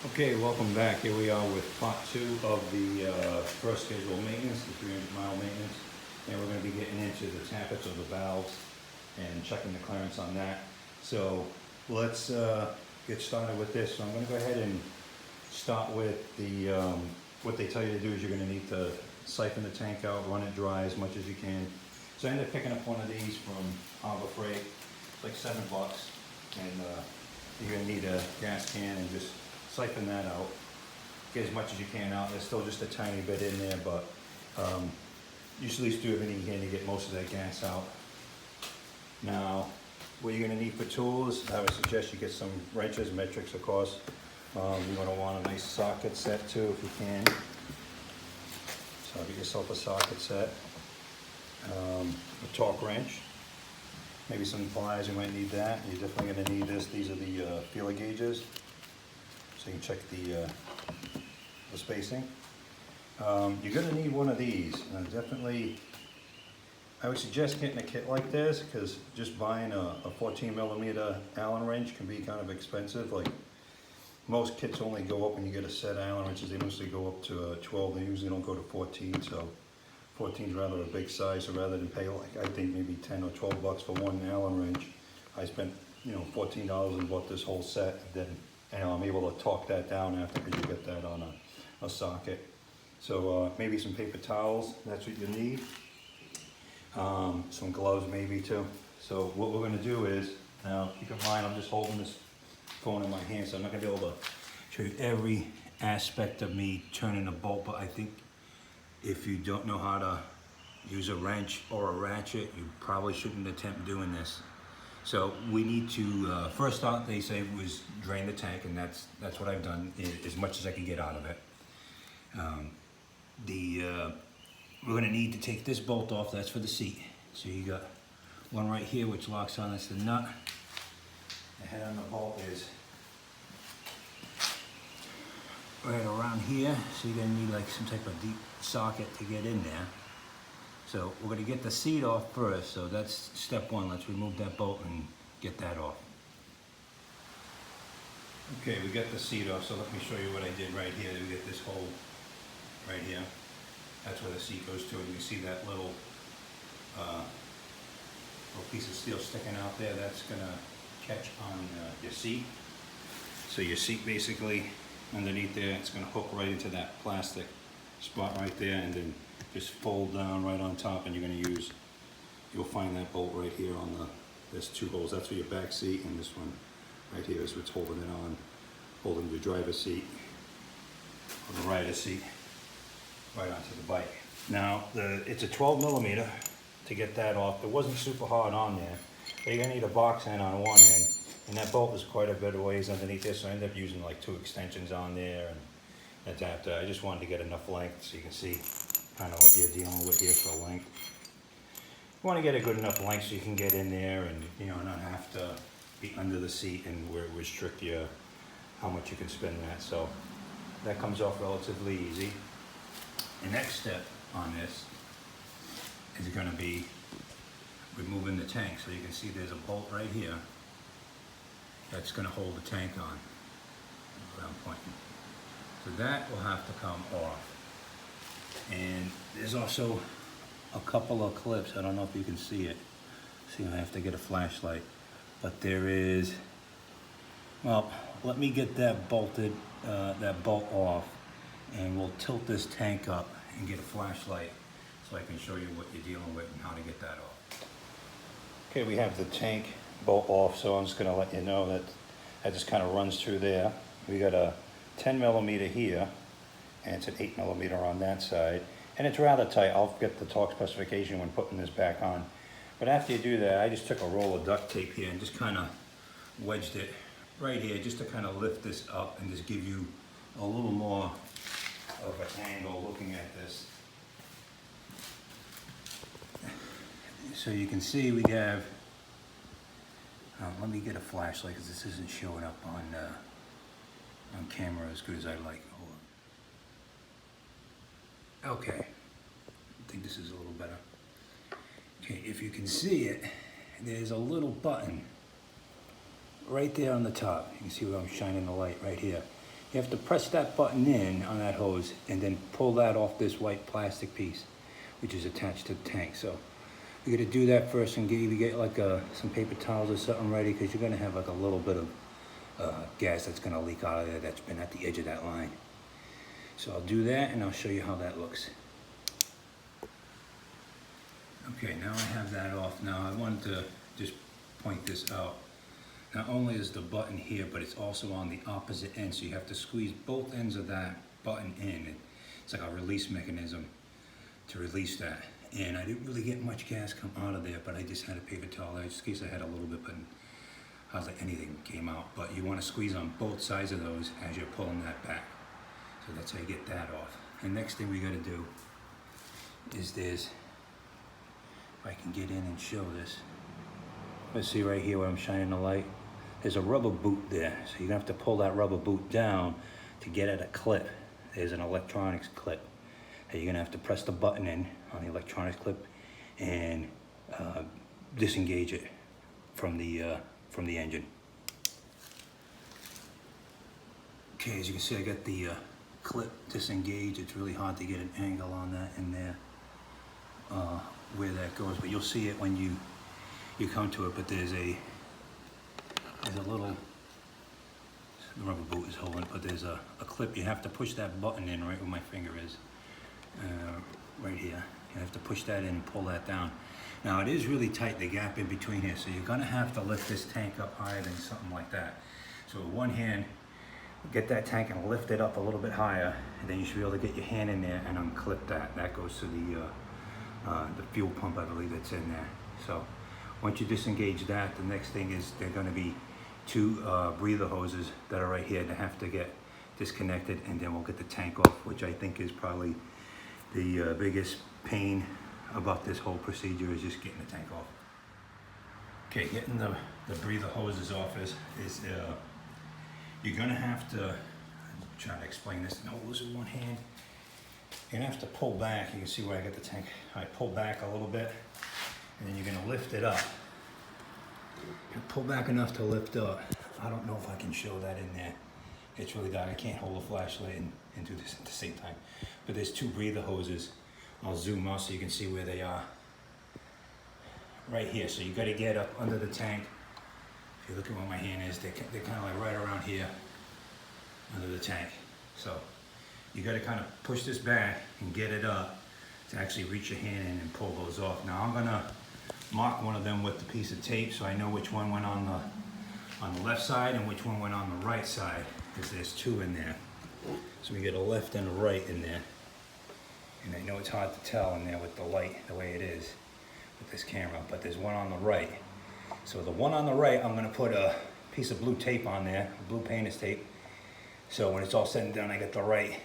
Okay, welcome back. Here we are with part two of the first scheduled maintenance, the 300-mile maintenance. And we're going to be getting into the tappets of the valves and checking the clearance on that. So let's get started with this. So I'm going to go ahead and start with the what they tell you to do is you're going to need to siphon the tank out, run it dry as much as you can. So I ended up picking up one of these from Harbor Freight. It's like $7, and you're going to need a gas can and just siphon that out. Get as much as you can out. There's still just a tiny bit in there, but you should at least do everything you can to get most of that gas out. Now, what you're going to need for tools, I would suggest you get some wrenches, metrics of course. You're going to want a nice socket set too if you can. So get yourself a socket set. A torque wrench. Maybe some pliers, you might need that. You're definitely going to need this. These are the feeler gauges. So you can check the spacing. You're going to need one of these. Definitely, I would suggest getting a kit like this because just buying a 14mm Allen wrench can be kind of expensive. Like most kits only go up when you get a set of Allen wrenches. They mostly go up to 12. They usually don't go to 14. So 14 is rather a big size. So rather than pay like I think maybe 10 or 12 bucks for one Allen wrench, I spent $14 and bought this whole set. Then I'm able to torque that down after because you get that on a socket. So maybe some paper towels, that's what you need. Some gloves maybe too. So what we're going to do is, now keep in mind I'm just holding this phone in my hand, so I'm not going to be able to show you every aspect of me turning a bolt, but I think if you don't know how to use a wrench or a ratchet, you probably shouldn't attempt doing this. So we need to, first thought they say was drain the tank, and that's what I've done as much as I can get out of it. We're gonna need to take this bolt off, that's for the seat. So you got one right here which locks on, that's the nut. The head on the bolt is right around here, so you're gonna need like some type of deep socket to get in there. So we're going to get the seat off first, so that's step one. Let's remove that bolt and get that off. Okay, we got the seat off, so let me show you what I did right here. We get this hole right here. That's where the seat goes to, and you can see that little piece of steel sticking out there. That's going to catch on your seat. So your seat basically underneath there, it's going to hook right into that plastic spot right there, and then just fold down right on top, and you'll find that bolt right here on there's two holes. That's for your back seat, and this one right here is what's holding it on, holding the driver's seat or the rider's seat right onto the bike. Now, it's a 12mm to get that off. It wasn't super hard on there, but you're gonna need a box end on one end, and that bolt is quite a bit of ways underneath this, so I ended up using like 2 extensions on there and adapter. I just wanted to get enough length so you can see kind of what you're dealing with here for length. You want to get a good enough length so you can get in there and not have to be under the seat and restrict you how much you can spin that. So that comes off relatively easy. The next step on this is going to be removing the tank. So you can see there's a bolt right here that's going to hold the tank on. Where I'm pointing. So that will have to come off. And there's also a couple of clips. I don't know if you can see it. See, I have to get a flashlight. But there is, well, let me get that bolt off, and we'll tilt this tank up and get a flashlight so I can show you what you're dealing with and how to get that off. Okay, we have the tank bolt off, so I'm just going to let you know that just kind of runs through there. We got a 10mm here, and it's an 8mm on that side, and it's rather tight. I'll get the torque specification when putting this back on. But after you do that, I just took a roll of duct tape here and just kind of wedged it right here just to kind of lift this up and just give you a little more of an angle looking at this. So you can see we have, let me get a flashlight because this isn't showing up on camera as good as I like. Hold on. Okay, I think this is a little better. Okay, if you can see it, there's a little button right there on the top. You can see where I'm shining the light right here. You have to press that button in on that hose and then pull that off this white plastic piece, which is attached to the tank. So you're gonna do that first and maybe get like some paper towels or something ready, because you're gonna have like a little bit of gas that's gonna leak out of there that's been at the edge of that line. So I'll do that and I'll show you how that looks. Okay, now I have that off. Now I wanted to just point this out. Not only is the button here, but it's also on the opposite end, so you have to squeeze both ends of that button in. It's like a release mechanism to release that. And I didn't really get much gas come out of there, but I just had a paper towel there, just in case I had a little bit, but hardly anything came out. But you want to squeeze on both sides of those as you're pulling that back. So that's how you get that off. And next thing we got to do is if I can get in and show this. Let's see right here where I'm shining the light. There's a rubber boot there. So you're gonna have to pull that rubber boot down to get at a clip. There's an electronics clip. And you're gonna have to press the button in on the electronics clip and disengage it from the engine. Okay, as you can see, I got the clip disengaged. It's really hard to get an angle on that in there, where that goes, but you'll see it when you come to it. But there's a little, the rubber boot is holding it, but there's a clip. You have to push that button in right where my finger is, right here. You have to push that in and pull that down. Now it is really tight, the gap in between here, so you're gonna have to lift this tank up higher than something like that. So with one hand, get that tank and lift it up a little bit higher, and then you should be able to get your hand in there and unclip that. That goes to the fuel pump, I believe, that's in there. So once you disengage that, the next thing is there are going to be two breather hoses that are right here that have to get disconnected, and then we'll get the tank off, which I think is probably the biggest pain about this whole procedure, is just getting the tank off. Okay, getting the breather hoses off is you're going to have to, I'm trying to explain this, hold this with one hand. You're going to have to pull back. You can see where I got the tank. I pull back a little bit, and then you're going to lift it up. You pull back enough to lift up. I don't know if I can show that in there. It's really dark. I can't hold a flashlight and do this at the same time. But there's two breather hoses. I'll zoom out so you can see where they are. Right here. So you got to get up under the tank. If you look at where my hand is, they're kind of like right around here under the tank. So you got to kind of push this back and get it up to actually reach your hand in and pull those off. Now I'm gonna mark one of them with the piece of tape so I know which one went on the left side and which one went on the right side, because there's two in there. So we get a left and a right in there. And I know it's hard to tell in there with the light the way it is with this camera, but there's one on the right. So the one on the right, I'm gonna put a piece of blue tape on there, blue painter's tape. So when it's all said and done, I get the right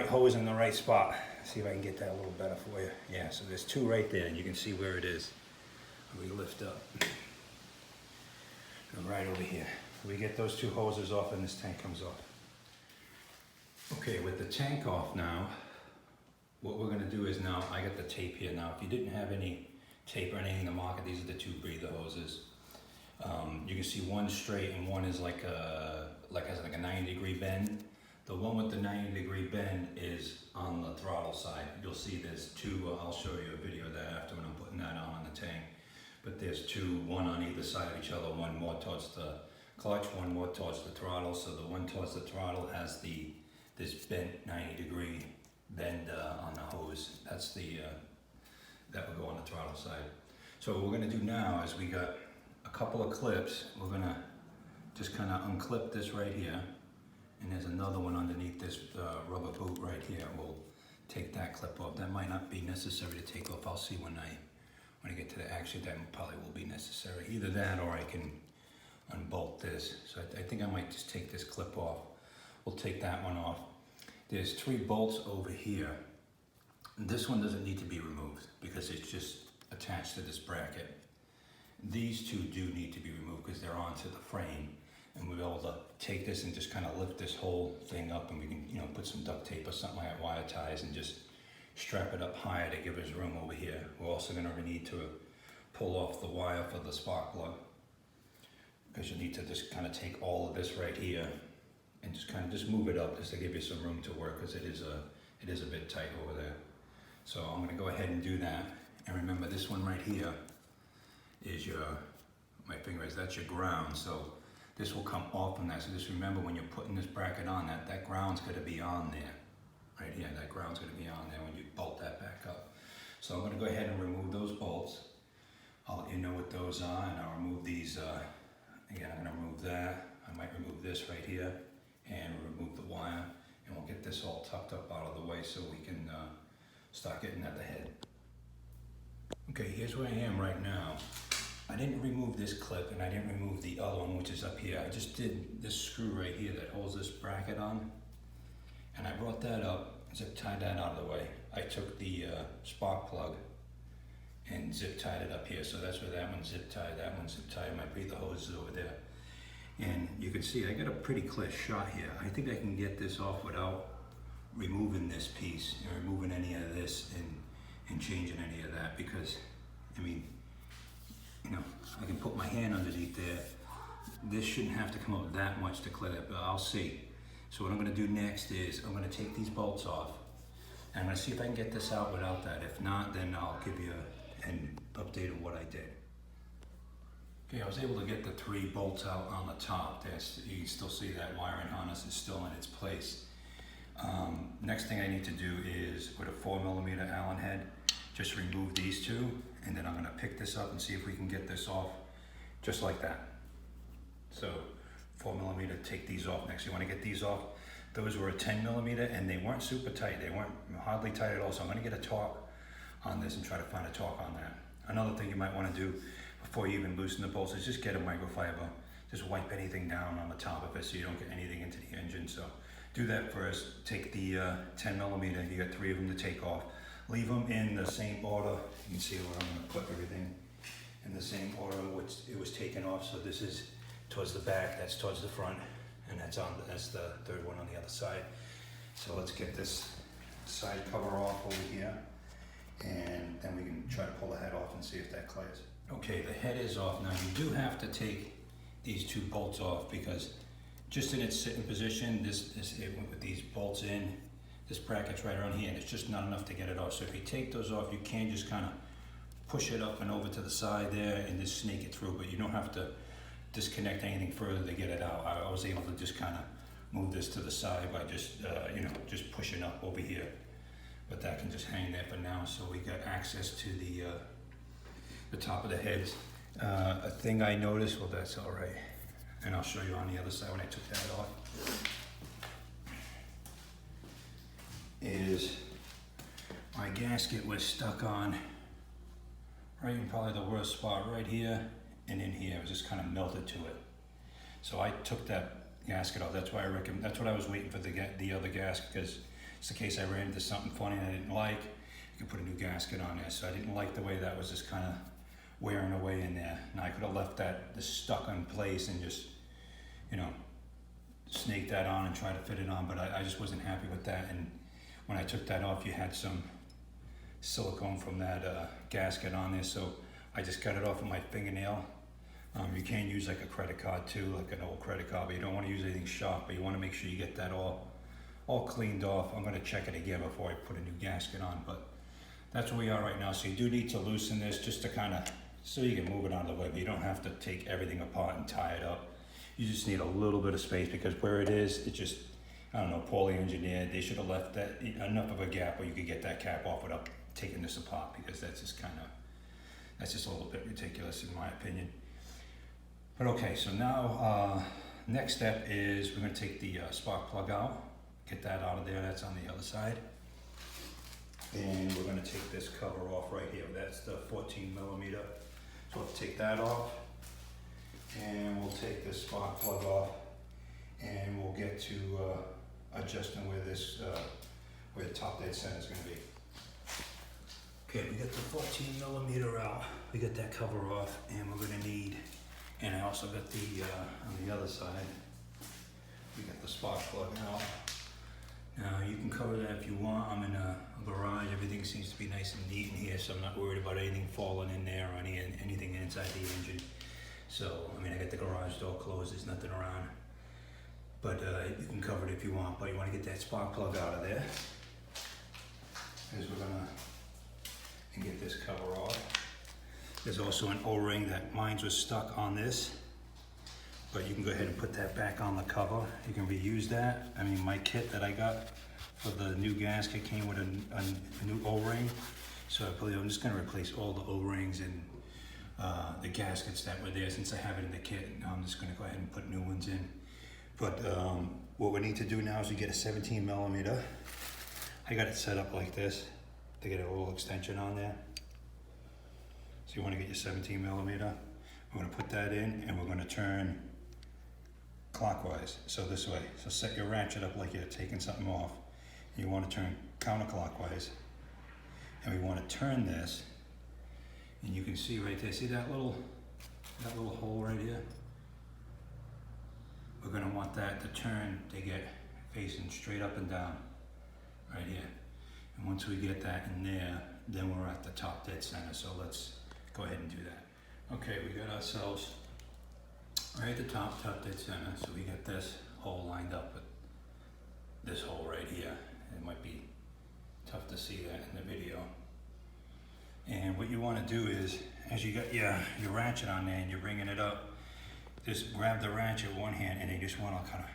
hose in the right spot. See if I can get that a little better for you. Yeah, so there's two right there, and you can see where it is. We lift up. And right over here. We get those two hoses off and this tank comes off. Okay, with the tank off now, what we're gonna do is now, I got the tape here now. If you didn't have any tape or anything in the market, these are the two breather hoses. You can see one straight and one is has like a 90-degree bend. The one with the 90-degree bend is on the throttle side. You'll see there's two, I'll show you a video of that after when I'm putting that on the tank. But there's two, one on either side of each other, one more towards the clutch, one more towards the throttle. So the one towards the throttle has this bent 90-degree bend on the hose. That's that would go on the throttle side. So what we're gonna do now is we got a couple of clips. We're gonna just kind of unclip this right here. And there's another one underneath this rubber boot right here. We'll take that clip off. That might not be necessary to take off. I'll see when I get to the action. That probably will be necessary. Either that or I can unbolt this. So I think I might just take this clip off. We'll take that one off. There's 3 bolts over here. This one doesn't need to be removed because it's just attached to this bracket. These two do need to be removed because they're onto the frame. And we'll be able to take this and just kind of lift this whole thing up, and we can, put some duct tape or something like that, wire ties, and just strap it up higher to give us room over here. We're also going to need to pull off the wire for the spark plug, because you need to just kind of take all of this right here and just kind of just move it up just to give you some room to work, because it is a bit tight over there. So I'm going to go ahead and do that. And remember, this one right here is my finger is, that's your ground. So this will come off from that. So just remember, when you're putting this bracket on, that ground's going to be on there. Right here, that ground's going to be on there when you bolt that back up. So I'm going to go ahead and remove those bolts. I'll let you know what those are, and I'll remove these. Again, I'm going to remove that. I might remove this right here and remove the wire, and we'll get this all tucked up out of the way so we can start getting at the head. Okay, here's where I am right now. I didn't remove this clip, and I didn't remove the other one, which is up here. I just did this screw right here that holds this bracket on, and I brought that up, zip tied that out of the way. I took the spark plug and zip tied it up here, so that's where that one's zip tied, that one's zip tied. My breather hose is over there. And you can see I got a pretty clear shot here. I think I can get this off without removing this piece and removing any of this and changing any of that, because, I mean, you know, I can put my hand underneath there. This shouldn't have to come up that much to clear that, but I'll see. So what I'm gonna do next is I'm gonna take these bolts off, and I'm gonna see if I can get this out without that. If not, then I'll give you an update of what I did. Okay, I was able to get the 3 bolts out on the top. You can still see that wiring harness is still in its place. Next thing I need to do is, with a 4mm Allen head, just remove these 2, and then I'm gonna pick this up and see if we can get this off just like that. So 4mm, take these off next. You wanna get these off. Those were a 10mm, and they weren't super tight. They weren't hardly tight at all, so I'm gonna get a torque on this and try to find a torque on that. Another thing you might wanna do before you even loosen the bolts is just get a microfiber. Just wipe anything down on the top of it so you don't get anything into the engine. So do that first. Take the 10mm, you got 3 of them to take off. Leave them in the same order. You can see where I'm gonna put everything in the same order in which it was taken off. So this is towards the back, that's towards the front, and that's the 3rd one on the other side. So let's get this side cover off over here, and then we can try to pull the head off and see if that clears. Okay, the head is off. Now you do have to take these 2 bolts off, because just in its sitting position, with these bolts in, this bracket's right around here, and it's just not enough to get it off. So if you take those off, you can just kind of push it up and over to the side there and just snake it through, but you don't have to disconnect anything further to get it out. I was able to just kind of move this to the side by just, just pushing up over here. But that can just hang there for now, so we got access to the top of the heads. A thing I noticed, well, that's all right, and I'll show you on the other side when I took that off, is my gasket was stuck on right in probably the worst spot right here and in here. It was just kind of melted to it. So I took that gasket off. That's why that's what I was waiting for, the other gasket, because it's the case I ran into something funny and I didn't like. You could put a new gasket on there. So I didn't like the way that was just kind of wearing away in there. Now I could have left this stuck in place and just, snake that on and try to fit it on, but I just wasn't happy with that. And when I took that off, you had some silicone from that gasket on there, so I just cut it off with my fingernail. You can use like a credit card too, like an old credit card, but you don't want to use anything sharp, but you want to make sure you get that all cleaned off. I'm going to check it again before I put a new gasket on, but that's where we are right now. So you do need to loosen this just to kind of, so you can move it out of the way, but you don't have to take everything apart and tie it up. You just need a little bit of space, because where it is, it's just, I don't know, poorly engineered. They should have left that enough of a gap where you could get that cap off without taking this apart, because that's just a little bit ridiculous in my opinion. But okay, so now next step is we're going to take the spark plug out, get that out of there. That's on the other side, and we're going to take this cover off right here. That's the 14mm. So we'll take that off, and we'll take this spark plug off, and we'll get to adjusting where the top dead center is going to be. Okay, we got the 14mm out. We got that cover off, and we're going to need. And I also got on the other side, we got the spark plug out. Now you can cover that if you want. I'm in a garage. Everything seems to be nice and neat in here, so I'm not worried about anything falling in there or anything inside the engine. So, I mean, I got the garage door closed. There's nothing around. but you can cover it if you want, but you want to get that spark plug out of there. As we're gonna get this cover off. There's also an O-ring that mine was stuck on this, but you can go ahead and put that back on the cover. You can reuse that. I mean, my kit that I got for the new gasket came with a new O-ring. So I believe I'm just gonna replace all the O-rings and the gaskets that were there since I have it in the kit. Now I'm just gonna go ahead and put new ones in. But what we need to do now is we get a 17 millimeter. I got it set up like this to get a little extension on there. So you want to get your 17 millimeter. We're going to put that in and we're going to turn clockwise, so this way. So set your ratchet up like you're taking something off. You want to turn counterclockwise. And we want to turn this, and you can see right there, see that little hole right here? We're going to want that to turn to get facing straight up and down, right here. And once we get that in there, then we're at the top dead center. So let's go ahead and do that. Okay, we got ourselves right at the top dead center. So we got this hole lined up with this hole right here. It might be tough to see that in the video. And what you want to do is, as you got your ratchet on there and you're bringing it up, just grab the ratchet with one hand and you just want to kind of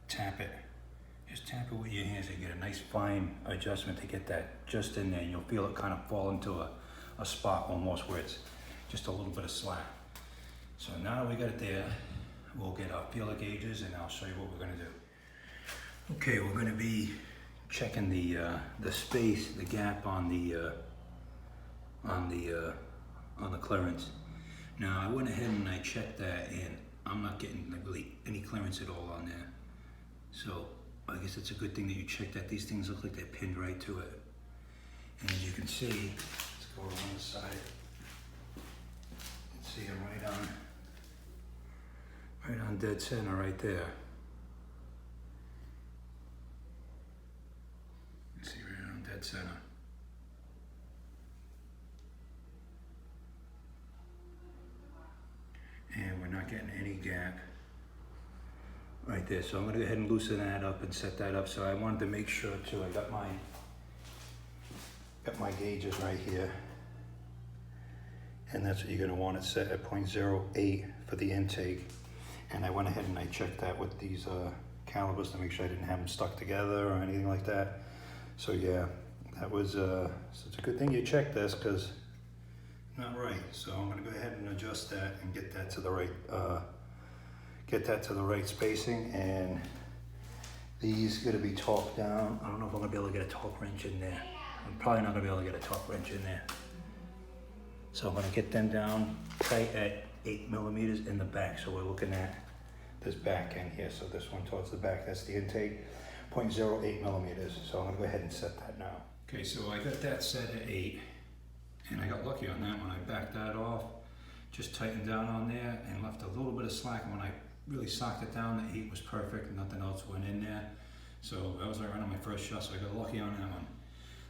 tap it. Just tap it with your hands and get a nice fine adjustment to get that just in there, and you'll feel it kind of fall into a spot almost where it's just a little bit of slack. So now that we got it there, we'll get our feeler gauges and I'll show you what we're gonna do. Okay, we're gonna be checking the space, the gap on the clearance. Now I went ahead and I checked that, and I'm not getting really any clearance at all on there. So I guess it's a good thing that you checked that. These things look like they're pinned right to it. And as you can see, let's go around the side. You can see them right on dead center right there. You see right on dead center. And we're not getting any gap right there. So I'm gonna go ahead and loosen that up and set that up. So I wanted to make sure too, I got my gauges right here. And that's what you're gonna want it set at 0.08 for the intake. And I went ahead and I checked that with these calipers to make sure I didn't have them stuck together or anything like that. So yeah, that was, so it's a good thing you checked this, because not right. So I'm gonna go ahead and adjust that and get that to the right, spacing. And these gonna be torqued down. I don't know if I'm gonna be able to get a torque wrench in there. I'm probably not gonna be able to get a torque wrench in there. So I'm gonna get them down tight at 8 millimeters in the back. So we're looking at this back end here. So this one towards the back, that's the intake, 0.08 millimeters. So I'm gonna go ahead and set that now. Okay, so I got that set at 8. And I got lucky on that one. I backed that off, just tightened down on there and left a little bit of slack. And when I really socked it down, the 8 was perfect, nothing else went in there. So that was right on my first shot, so I got lucky on that one.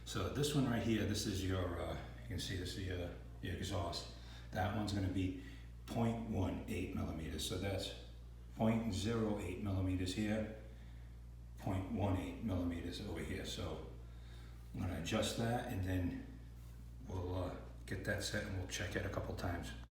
So this one right here, this is your, you can see this is your exhaust. That one's gonna be 0.18 millimeters. So that's 0.08 millimeters here, 0.18 millimeters over here. So I'm gonna adjust that, and then we'll get that set and we'll check it a couple times.